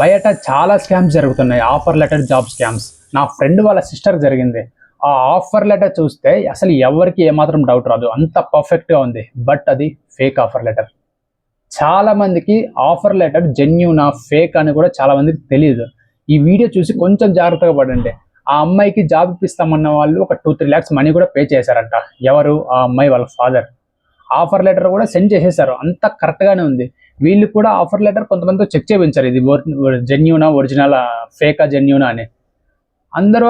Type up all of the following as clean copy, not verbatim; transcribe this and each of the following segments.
బయట చాలా స్కామ్స్ జరుగుతున్నాయి, ఆఫర్ లెటర్ జాబ్ స్కామ్స్. నా ఫ్రెండ్ వాళ్ళ సిస్టర్ జరిగింది. ఆ ఆఫర్ లెటర్ చూస్తే అసలు ఎవరికి ఏమాత్రం డౌట్ రాదు, అంత పర్ఫెక్ట్గా ఉంది. బట్ అది ఫేక్ ఆఫర్ లెటర్. చాలా మందికి ఆఫర్ లెటర్ జెన్యూనా ఫేక్ అని కూడా చాలా మందికి తెలియదు. ఈ వీడియో చూసి కొంచెం జాగ్రత్తగా పడండి. ఆ అమ్మాయికి జాబ్ ఇప్పిస్తామన్న వాళ్ళు ఒక 2-3 lakhs మనీ కూడా పే చేశారంట. ఎవరు? ఆ అమ్మాయి వాళ్ళ ఫాదర్. ఆఫర్ లెటర్ కూడా సెండ్ చేసేసారు, అంతా కరెక్ట్గానే ఉంది. వీళ్ళు కూడా ఆఫర్ లెటర్ కొంతమందితో చెక్ చేయించారు, ఇది జెన్యూనా ఒరిజినల్ ఫేకా జెన్యూనా అని. అందరూ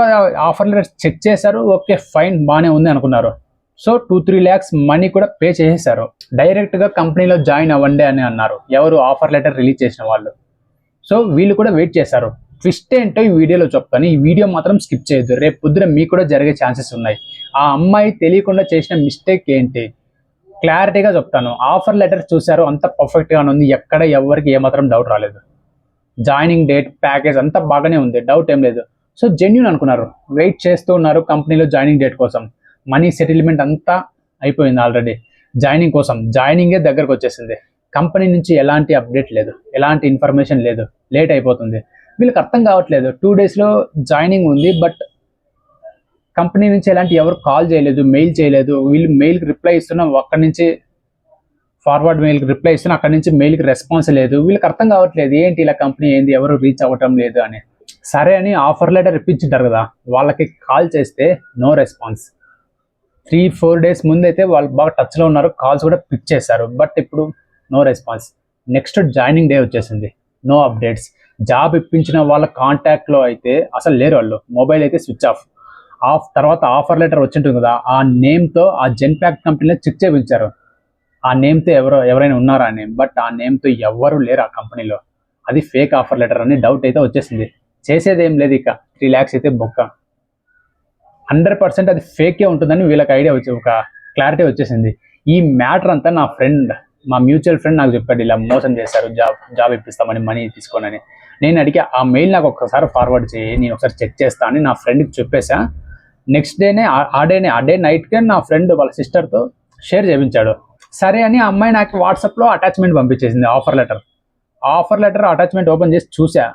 ఆఫర్ లెటర్ చెక్ చేశారు, ఓకే ఫైన్ బాగానే ఉంది అనుకున్నారు. సో 2-3 lakhs మనీ కూడా పే చేసేసారు. డైరెక్ట్గా కంపెనీలో జాయిన్ అవ్వండి అని అన్నారు ఎవరు? ఆఫర్ లెటర్ రిలీజ్ చేసిన వాళ్ళు. సో వీళ్ళు కూడా వెయిట్ చేశారు. ట్విస్ట్ ఏంటో ఈ వీడియోలో చెప్తాను, ఈ వీడియో మాత్రం స్కిప్ చేయొద్దు. రేపు పొద్దున మీకు కూడా జరిగే ఛాన్సెస్ ఉన్నాయి. ఆ అమ్మాయి తెలియకుండా చేసిన మిస్టేక్ ఏంటి క్లారిటీగా చెప్తాను. ఆఫర్ లెటర్ చూశారు, అంత పర్ఫెక్ట్గా ఉంది, ఎక్కడ ఎవరికి ఏమాత్రం డౌట్ రాలేదు. జాయినింగ్ డేట్, ప్యాకేజ్ అంతా బాగానే ఉంది, డౌట్ ఏం లేదు. సో జెన్యూన్ అనుకున్నారు, వెయిట్ చేస్తూ ఉన్నారు కంపెనీలో జాయినింగ్ డేట్ కోసం. మనీ సెటిల్మెంట్ అంతా అయిపోయింది ఆల్రెడీ. జాయినింగ్ కోసం జాయినింగే దగ్గరకు వచ్చేసింది. కంపెనీ నుంచి ఎలాంటి అప్డేట్ లేదు, ఎలాంటి ఇన్ఫర్మేషన్ లేదు, లేట్ అయిపోతుంది. వీళ్ళకి అర్థం కావట్లేదు, 2 daysలో జాయినింగ్ ఉంది, బట్ కంపెనీ నుంచి ఎలాంటి ఎవరు కాల్ చేయలేదు, మెయిల్ చేయలేదు. వీళ్ళు మెయిల్కి రిప్లై ఇస్తున్నాం, అక్కడి నుంచి ఫార్వర్డ్ మెయిల్కి రిప్లై ఇస్తున్నా, అక్కడి నుంచి మెయిల్కి రెస్పాన్స్ లేదు. వీళ్ళకి అర్థం కావట్లేదు ఏంటి ఇలా కంపెనీ ఏంది, ఎవరు రీచ్ అవ్వటం లేదు అని. సరే అని ఆఫర్ లెటర్ ఇప్పించుంటారు కదా, వాళ్ళకి కాల్ చేస్తే నో రెస్పాన్స్. 3-4 days ముందైతే వాళ్ళు బాగా టచ్లో ఉన్నారు, కాల్స్ కూడా పిక్ చేశారు. బట్ ఇప్పుడు no response. Next joining day వచ్చేసింది, నో అప్డేట్స్. జాబ్ ఇప్పించిన వాళ్ళ కాంటాక్ట్లో అయితే అసలు లేరు వాళ్ళు, మొబైల్ అయితే స్విచ్ ఆఫ్. తర్వాత ఆఫర్ లెటర్ వచ్చింటుంది కదా, ఆ నేమ్తో ఆ జెన్పాక్ట్ కంపెనీలో చెక్ చేయించారు, ఆ నేమ్తో ఎవరైనా ఉన్నారా అని. బట్ ఆ నేమ్తో ఎవరు లేరు ఆ కంపెనీలో. అది ఫేక్ ఆఫర్ లెటర్ అని డౌట్ అయితే వచ్చేసింది. చేసేది ఏం లేదు, ఇక 3 lakhs అయితే బొక్క. 100% అది ఫేకే ఉంటుందని వీళ్ళకి ఐడియా వచ్చి ఒక క్లారిటీ వచ్చేసింది. ఈ మ్యాటర్ అంతా నా ఫ్రెండ్, మా మ్యూచువల్ ఫ్రెండ్ నాకు చెప్పాడు, ఇలా మోసం చేశారు, జాబ్ ఇప్పిస్తామని మనీ తీసుకోనని. నేను అడిగి ఆ మెయిల్ నాకు ఒక్కసారి ఫార్వర్డ్ చేయి, నేను ఒకసారి చెక్ చేస్తా అని నా ఫ్రెండ్కి చెప్పేసా. నెక్స్ట్ డేనే ఆ డే నైట్కే నా ఫ్రెండ్ వాళ్ళ సిస్టర్తో షేర్ చేయించాడు. సరే అని ఆ అమ్మాయి నాకు వాట్సాప్లో అటాచ్మెంట్ పంపించేసింది, ఆఫర్ లెటర్ అటాచ్మెంట్ ఓపెన్ చేసి చూసా,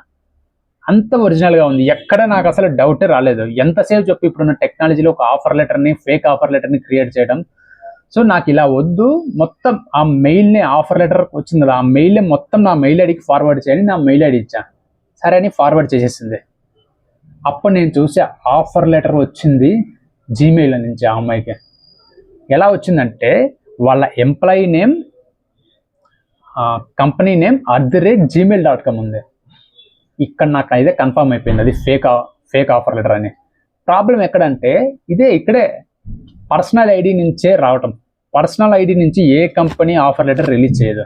అంత ఒరిజినల్గా ఉంది, ఎక్కడ నాకు అసలు డౌటే రాలేదు. ఎంతసేపు చెప్పి ఇప్పుడున్న టెక్నాలజీలో ఒక ఫేక్ ఆఫర్ లెటర్ని క్రియేట్ చేయడం. సో నాకు ఇలా వద్దు, మొత్తం ఆ మెయిల్ని, ఆఫర్ లెటర్ వచ్చింది కదా ఆ మెయిల్ని మొత్తం నా మెయిల్ ఐడికి ఫార్వర్డ్ చేయాలి, నా మెయిల్ ఐడి ఇచ్చా. సరే అని ఫార్వర్డ్ చేసేసింది. అప్పుడు నేను చూసా, ఆఫర్ లెటర్ వచ్చింది జీమెయిల్ నుంచి ఆ అమ్మాయికి. ఎలా వచ్చిందంటే వాళ్ళ employee name, company name @gmail.com ఉంది. ఇక్కడ నాకు అయితే కన్ఫర్మ్ అయిపోయింది అది ఫేక్ ఆఫర్ లెటర్ అని. ప్రాబ్లం ఎక్కడంటే ఇక్కడే పర్సనల్ ఐడి నుంచే రావటం. పర్సనల్ ఐడి నుంచి ఏ కంపెనీ ఆఫర్ లెటర్ రిలీజ్ చేయదు.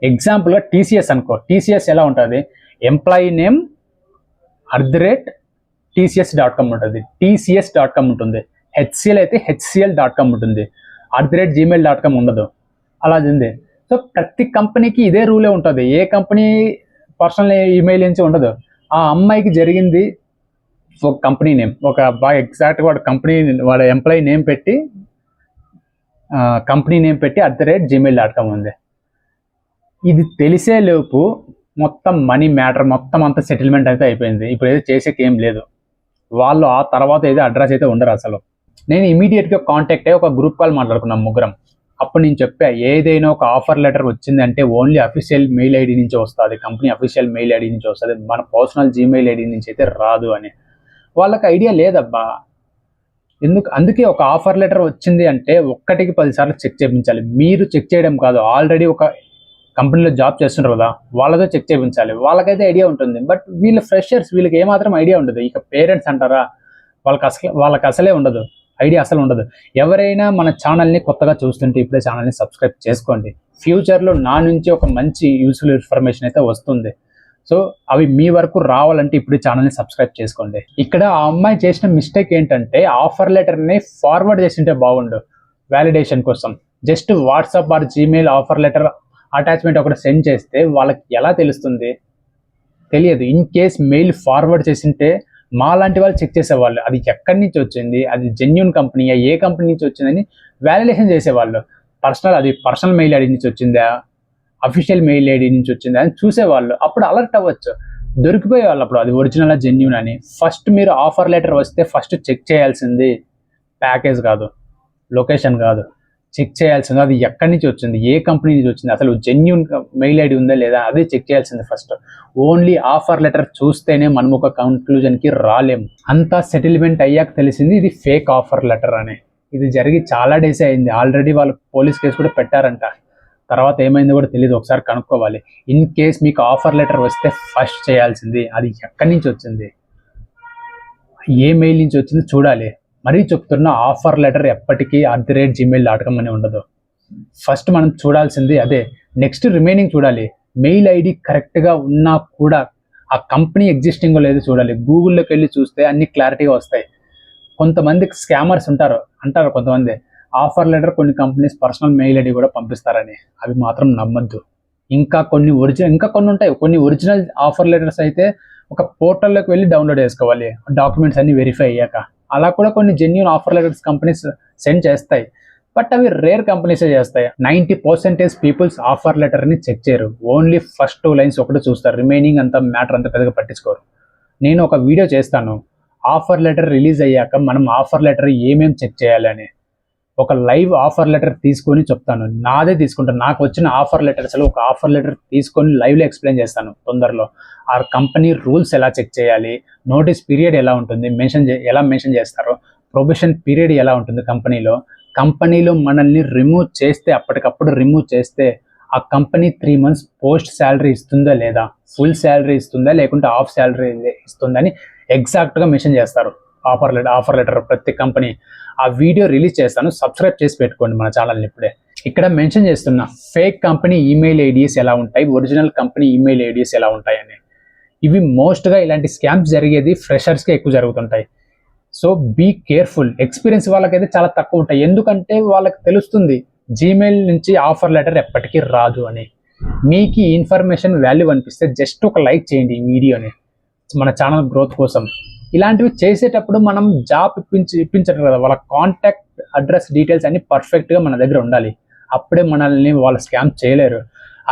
ఎగ్జాంపుల్గా టీసీఎస్ అనుకో, టీసీఎస్ ఎలా ఉంటుంది, ఎంప్లాయీ నేమ్ @tcs.com ఉంటుంది, tcs.com ఉంటుంది. హెచ్సిఎల్ అయితే hcl.com ఉంటుంది, @gmail.com ఉండదు. అలా ఉంది. సో ప్రతి కంపెనీకి ఇదే రూలే ఉంటుంది, ఏ కంపెనీ పర్సనల్ ఈమెయిల్ నుంచి ఉండదు. ఆ అమ్మాయికి జరిగింది ఒక కంపెనీ నేమ్, ఒక బాగా ఎగ్జాక్ట్గా వాడు ఎంప్లాయీ నేమ్ పెట్టి కంపెనీ నేమ్ పెట్టి @gmail.com ఉంది. ఇది తెలిసే లోపు మొత్తం మనీ మ్యాటర్ మొత్తం అంతా సెటిల్మెంట్ అయితే అయిపోయింది. ఇప్పుడు ఏదో చేసేకి ఏం లేదు. వాళ్ళు ఆ తర్వాత ఏదో అడ్రస్ అయితే ఉండరు అసలు. నేను ఇమీడియట్గా కాంటాక్ట్ అయ్యి ఒక గ్రూప్ కాల్ మాట్లాడుకున్నాం ముగ్గురం. అప్పుడు నేను చెప్పా, ఏదైనా ఒక ఆఫర్ లెటర్ వచ్చిందంటే ఓన్లీ అఫీషియల్ మెయిల్ ఐడి నుంచి వస్తుంది, కంపెనీ అఫీషియల్ మెయిల్ ఐడి నుంచి వస్తుంది, మన పర్సనల్ జీమెయిల్ ఐడి నుంచి అయితే రాదు అని. వాళ్ళకి ఐడియా లేదబ్బా. అందుకే ఒక ఆఫర్ లెటర్ వచ్చింది అంటే 1కి 10 సార్లు చెక్ చేయించాలి. మీరు చెక్ చేయడం కాదు, ఆల్రెడీ ఒక కంపెనీలో జాబ్ చేస్తుంటారు కదా, వాళ్ళతో చెక్ చేయించాలి, వాళ్ళకైతే ఐడియా ఉంటుంది. బట్ వీళ్ళు ఫ్రెషర్స్, వీళ్ళకి ఏమాత్రం ఐడియా ఉండదు. ఇక పేరెంట్స్ అంటారా, వాళ్ళకి అసలే ఉండదు, ఐడియా అసలు ఉండదు. ఎవరైనా మన ఛానల్ని కొత్తగా చూస్తుంటే ఇప్పుడే ఛానల్ని సబ్స్క్రైబ్ చేసుకోండి. ఫ్యూచర్లో నా నుంచి ఒక మంచి యూస్ఫుల్ ఇన్ఫర్మేషన్ అయితే వస్తుంది. సో అవి మీ వరకు రావాలంటే ఇప్పుడు ఛానల్ని సబ్స్క్రైబ్ చేసుకోండి. ఇక్కడ ఆ అమ్మాయి చేసిన మిస్టేక్ ఏంటంటే ఆఫర్ లెటర్ని ఫార్వర్డ్ చేసింటే బాగుండు వ్యాలిడేషన్ కోసం. Just WhatsApp or Gmail offer letter attachment ఒకటి సెండ్ చేస్తే వాళ్ళకి ఎలా తెలుస్తుంది? తెలియదు. ఇన్ కేస్ మెయిల్ ఫార్వర్డ్ చేసింటే మా లాంటి వాళ్ళు చెక్ చేసేవాళ్ళు, అది ఎక్కడి నుంచి వచ్చింది, అది జెన్యూన్ కంపెనీయా, ఏ కంపెనీ నుంచి వచ్చిందని వ్యాలిడేషన్ చేసేవాళ్ళు. పర్సనల్ మెయిల్ ఐడి నుంచి వచ్చిందా, అఫీషియల్ మెయిల్ ఐడి నుంచి వచ్చింది అని చూసేవాళ్ళు. అప్పుడు అలర్ట్ అవ్వచ్చు, దొరికిపోయేవాళ్ళు అప్పుడు అది ఒరిజినల్ జెన్యూన్ అని. ఫస్ట్ మీరు ఆఫర్ లెటర్ వస్తే ఫస్ట్ చెక్ చేయాల్సింది ప్యాకేజ్ కాదు, లొకేషన్ కాదు, చెక్ చేయాల్సింది అది ఎక్కడి నుంచి వచ్చింది, ఏ కంపెనీ నుంచి వచ్చింది, అసలు జెన్యూన్ మెయిల్ ఐడి ఉందా లేదా అదే చెక్ చేయాల్సింది ఫస్ట్. ఓన్లీ ఆఫర్ లెటర్ చూస్తేనే మనం ఒక కంక్లూజన్కి రాలేము. అంతా సెటిల్మెంట్ అయ్యాక తెలిసింది ఇది ఫేక్ ఆఫర్ లెటర్ అని. ఇది జరిగి చాలా డేస్ అయింది, ఆల్రెడీ వాళ్ళు పోలీస్ కేసు కూడా పెట్టారంట. తర్వాత ఏమైందో కూడా తెలియదు, ఒకసారి కనుక్కోవాలి. ఇన్ కేస్ మీకు ఆఫర్ లెటర్ వస్తే ఫస్ట్ చేయాల్సింది అది ఎక్కడి నుంచి వచ్చింది, ఏ మెయిల్ నుంచి వచ్చింది చూడాలి. మరీ చెప్తున్నా, ఆఫర్ లెటర్ ఎప్పటికీ @gmail.com అని ఉండదు. ఫస్ట్ మనం చూడాల్సింది అదే. నెక్స్ట్ రిమైనింగ్ చూడాలి. మెయిల్ ఐడి కరెక్ట్గా ఉన్నా కూడా ఆ కంపెనీ ఎగ్జిస్టింగో లేదో చూడాలి. గూగుల్లోకి వెళ్ళి చూస్తే అన్ని క్లారిటీగా వస్తాయి. కొంతమంది స్కామర్స్ అంటారు కొంతమంది ఆఫర్ లెటర్ కొన్ని కంపెనీస్ పర్సనల్ మెయిల్ ఐడి కూడా పంపిస్తారని. అవి మాత్రం నమ్మద్దు. ఇంకా కొన్ని ఉంటాయి. కొన్ని ఒరిజినల్ ఆఫర్ లెటర్స్ అయితే ఒక పోర్టల్లోకి వెళ్ళి డౌన్లోడ్ చేసుకోవాలి డాక్యుమెంట్స్ అన్ని వెరిఫై అయ్యాక. అలా కూడా కొన్ని genuine offer letters companies send చేస్తాయి, బట్ అవి రేర్ కంపెనీసే చేస్తాయి. 90% పీపుల్స్ ఆఫర్ లెటర్ని చెక్ చేయరు. ఓన్లీ ఫస్ట్ 2 లైన్స్ ఒకటి చూస్తారు, రిమైనింగ్ అంతా మ్యాటర్ అంతా పెద్దగా పట్టించుకోరు. నేను ఒక వీడియో చేస్తాను ఆఫర్ లెటర్ రిలీజ్ అయ్యాక మనం ఆఫర్ లెటర్ ఏమేమి చెక్ చేయాలని. ఒక లైవ్ ఆఫర్ లెటర్ తీసుకొని చెప్తాను, నాదే తీసుకుంటాను. నాకు వచ్చిన ఆఫర్ లెటర్స్లో ఒక ఆఫర్ లెటర్ తీసుకొని లైవ్లో ఎక్స్ప్లెయిన్ చేస్తాను తొందరలో. ఆ కంపెనీ రూల్స్ ఎలా చెక్ చేయాలి, నోటీస్ పీరియడ్ ఎలా ఉంటుంది ఎలా మెన్షన్ చేస్తారో, ప్రొబేషన్ పీరియడ్ ఎలా ఉంటుంది కంపెనీలో మనల్ని రిమూవ్ చేస్తే, అప్పటికప్పుడు రిమూవ్ చేస్తే ఆ కంపెనీ 3 months పోస్ట్ శాలరీ ఇస్తుందా లేదా, ఫుల్ శాలరీ ఇస్తుందా లేకుంటే హాఫ్ శాలరీ ఇస్తుందని ఎగ్జాక్ట్గా మెన్షన్ చేస్తారు ఆఫర్ లెటర్ ప్రతి కంపెనీ. ఆ వీడియో రిలీజ్ చేస్తాను, సబ్స్క్రైబ్ చేసి పెట్టుకోండి మన ఛానల్ని ఇప్పుడే. ఇక్కడ మెన్షన్ చేస్తున్నా ఫేక్ కంపెనీ ఈమెయిల్ ఐడీస్ ఎలా ఉంటాయి, ఒరిజినల్ కంపెనీ ఈమెయిల్ ఐడీస్ ఎలా ఉంటాయని. ఇవి మోస్ట్గా ఇలాంటి స్కామ్స్ జరిగేది ఫ్రెషర్స్కే ఎక్కువ జరుగుతుంటాయి. So be careful. ఎక్స్పీరియన్స్ వాళ్ళకైతే చాలా తక్కువ ఉంటాయి, ఎందుకంటే వాళ్ళకి తెలుస్తుంది జీమెయిల్ నుంచి ఆఫర్ లెటర్ ఎప్పటికీ రాదు అని. మీకు ఈ ఇన్ఫర్మేషన్ వాల్యూ అనిపిస్తే జస్ట్ ఒక లైక్ చేయండి ఈ వీడియోని, మన ఛానల్ గ్రోత్ కోసం. ఇలాంటివి చేసేటప్పుడు మనం జాబ్ ఇప్పించరు కదా, వాళ్ళ కాంటాక్ట్ అడ్రస్ డీటెయిల్స్ అన్ని పర్ఫెక్ట్గా మన దగ్గర ఉండాలి. అప్పుడే మనల్ని వాళ్ళు స్కామ్ చేయలేరు.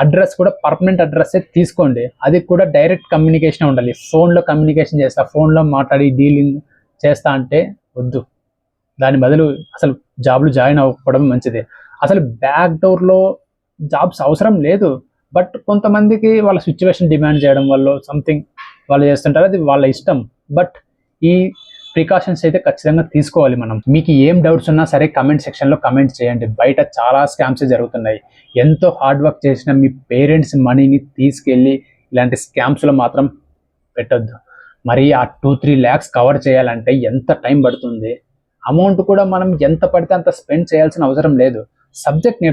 అడ్రస్ కూడా పర్మనెంట్ అడ్రస్సే తీసుకోండి, అది కూడా డైరెక్ట్ కమ్యూనికేషన్ ఉండాలి. ఫోన్లో కమ్యూనికేషన్ చేస్తా, ఫోన్లో మాట్లాడి డీలింగ్ చేస్తా అంటే వద్దు. దాని బదులు అసలు జాబ్లు జాయిన్ అవ్వడం మంచిది. అసలు బ్యాక్ డోర్లో జాబ్స్ అవసరం లేదు, బట్ కొంతమందికి వాళ్ళ సిచ్యువేషన్ డిమాండ్ చేయడం వల్ల సంథింగ్ వాళ్ళు చేస్తుంటారు, అది వాళ్ళ ఇష్టం. బట్ ఈ ప్రికాషన్స్ అయితే ఖచ్చితంగా తీసుకోవాలి మనం. మీకు ఏం డౌట్స్ ఉన్నా సరే కమెంట్ సెక్షన్లో కమెంట్ చేయండి. బయట చాలా స్కామ్స్ జరుగుతున్నాయి. ఎంతో హార్డ్ వర్క్ చేసిన మీ పేరెంట్స్ మనీని తీసుకెళ్ళి ఇలాంటి స్కామ్స్లో మాత్రం పెట్టొద్దు. మరి ఆ 2-3 lakhs కవర్ చేయాలంటే ఎంత టైం పడుతుంది, అమౌంట్ కూడా మనం ఎంత పడితే అంత స్పెండ్ చేయాల్సిన అవసరం లేదు. సబ్జెక్ట్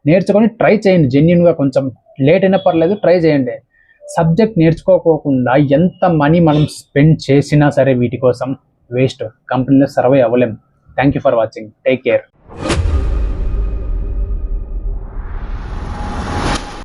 నేర్చుకొని ట్రై చేయండి. జెన్యున్గా కొంచెం లేట్ అయినా పర్లేదు, ట్రై చేయండి. సబ్జెక్ట్ నేర్చుకోకుండా ఎంత మనీ మనం స్పెండ్ చేసినా సరే వీటి కోసం వేస్ట్. కంపెనీలో సర్వే అవ్వలేం. Thank you for watching. Take care.